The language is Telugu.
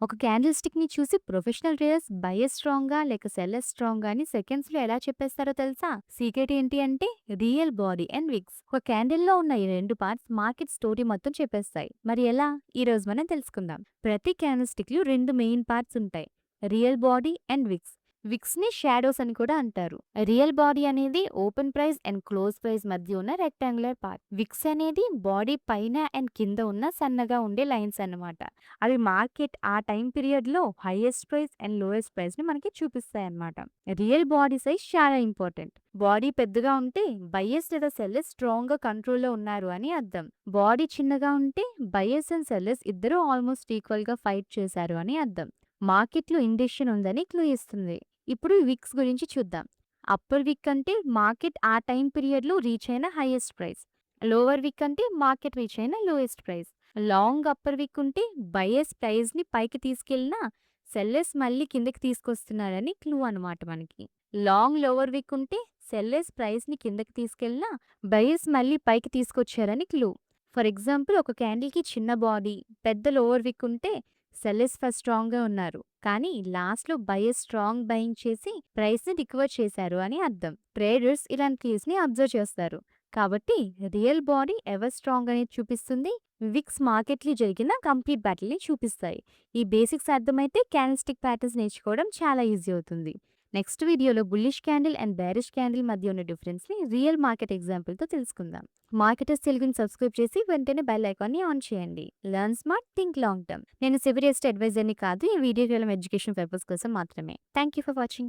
ఒక క్యాండిల్ స్టిక్‌ని చూసి ప్రొఫెషనల్ ట్రేడర్స్ బయర్ స్ట్రాంగా లేక సెల్లర్ స్ట్రాంగా అని సెకండ్స్‌లో ఎలా చెప్పేస్తారో తెలుసా? సీక్రెట్ ఏంటి అంటే రియల్ బాడీ అండ్ విక్స్. ఒక క్యాండిల్‌లో ఉన్న ఈ 2 పార్ట్స్ మార్కెట్ స్టోరీ మొత్తం చెప్పేస్తాయి. మరి ఎలా? ఈరోజు మనం తెలుసుకుందాం. ప్రతి క్యాండిల్ స్టిక్‌లో 2 మెయిన్ పార్ట్స్ ఉంటాయి. Real body and wicks. విక్స్‌ని షాడోస్ అని కూడా అంటారు. రియల్ బాడీ అనేది open price and close price మధ్య ఉన్న రెక్టాంగులర్ పార్ట్. విక్స్ అనేది బాడీ పైన అండ్ కింద ఉన్న సన్నగా ఉండే లైన్స్ అన్నమాట. అవి మార్కెట్ ఆ టైం పీరియడ్‌లో హైయెస్ట్ ప్రైస్ అండ్ లోయెస్ట్ ప్రైస్‌ని మనకి చూపిస్తాయన్నమాట. రియల్ బాడీ సైజ్ చాలా ఇంపార్టెంట్. బాడీ పెద్దగా ఉంటే బయర్స్ లేదా సెల్లర్స్ స్ట్రాంగ్‌గా కంట్రోల్‌లో ఉన్నారు అని అర్థం. బాడీ చిన్నగా ఉంటే బయర్స్ అండ్ సెల్లర్స్ ఇద్దరూ ఆల్మోస్ట్ ఈక్వల్‌గా ఫైట్ చేశారు అని అర్థం. మార్కెట్‌లో ఇండెసిషన్ ఉందని క్లూ ఇస్తుంది. ఇప్పుడు విక్స్ గురించి చూద్దాం. అప్పర్ విక్ అంటే మార్కెట్ ఆ టైం పీరియడ్‌లో రీచ్ అయిన హైయెస్ట్ ప్రైస్. లోవర్ విక్ అంటే మార్కెట్ రీచ్ అయిన లోయెస్ట్ ప్రైస్. లాంగ్ అప్పర్ విక్ ఉంటే బయర్స్ ప్రైస్‌ని పైకి తీసుకెళ్ళినా సెల్లర్స్ మళ్ళీ కిందకి తీసుకొస్తున్నారని క్లూ అనమాట మనకి. లాంగ్ లోవర్ విక్ ఉంటే సెల్లర్స్ ప్రైస్‌ని కిందకి తీసుకెళ్ళినా బయర్స్ మళ్ళీ పైకి తీసుకొచ్చారని క్లూ. ఫర్ ఎగ్జాంపుల్ ఒక క్యాండిల్‌కి చిన్న బాడీ, పెద్ద లోవర్ విక్ ఉంటే సెల్లర్స్ ఫస్ట్ స్ట్రాంగ్‌గా ఉన్నారు. కానీ లాస్ట్‌లో బయర్స్ స్ట్రాంగ్ బయింగ్ చేసి ప్రైస్‌ని రికవర్ చేశారు అని అర్థం. ట్రేడర్స్ ఇలాంటి కేస్‌ని అబ్జర్వ్ చేస్తారు. కాబట్టి రియల్ బాడీ ఎవర్ స్ట్రాంగ్ అనేది చూపిస్తుంది. విక్స్ మార్కెట్‌లో జరిగిన కంప్లీట్ బ్యాటిల్‌ని చూపిస్తాయి. ఈ బేసిక్స్ అర్థమైతే క్యాండిల్ స్టిక్ ప్యాటర్న్స్ నేర్చుకోవడం చాలా ఈజీ అవుతుంది. నెక్స్ట్ వీడియోలో bullish candle and bearish candle మధ్య ఉన్న డిఫరెన్స్‌ని రియల్ మార్కెట్ ఎగ్జాంపుల్‌తో తెలుసుకుందాం. మార్కెటర్స్ తెలుగుని సబ్స్క్రైబ్ చేసి వెంటనే బెల్ ఐకాన్ని ఆన్ చేయండి. Learn smart, think long term. నేను సివిల్ ఎస్టేట్ అడ్వైజర్‌ని కాదు. ఈ వీడియో కేవలం ఎడ్యుకేషన్ పర్పస్ కోసం మాత్రమే. Thank you for watching.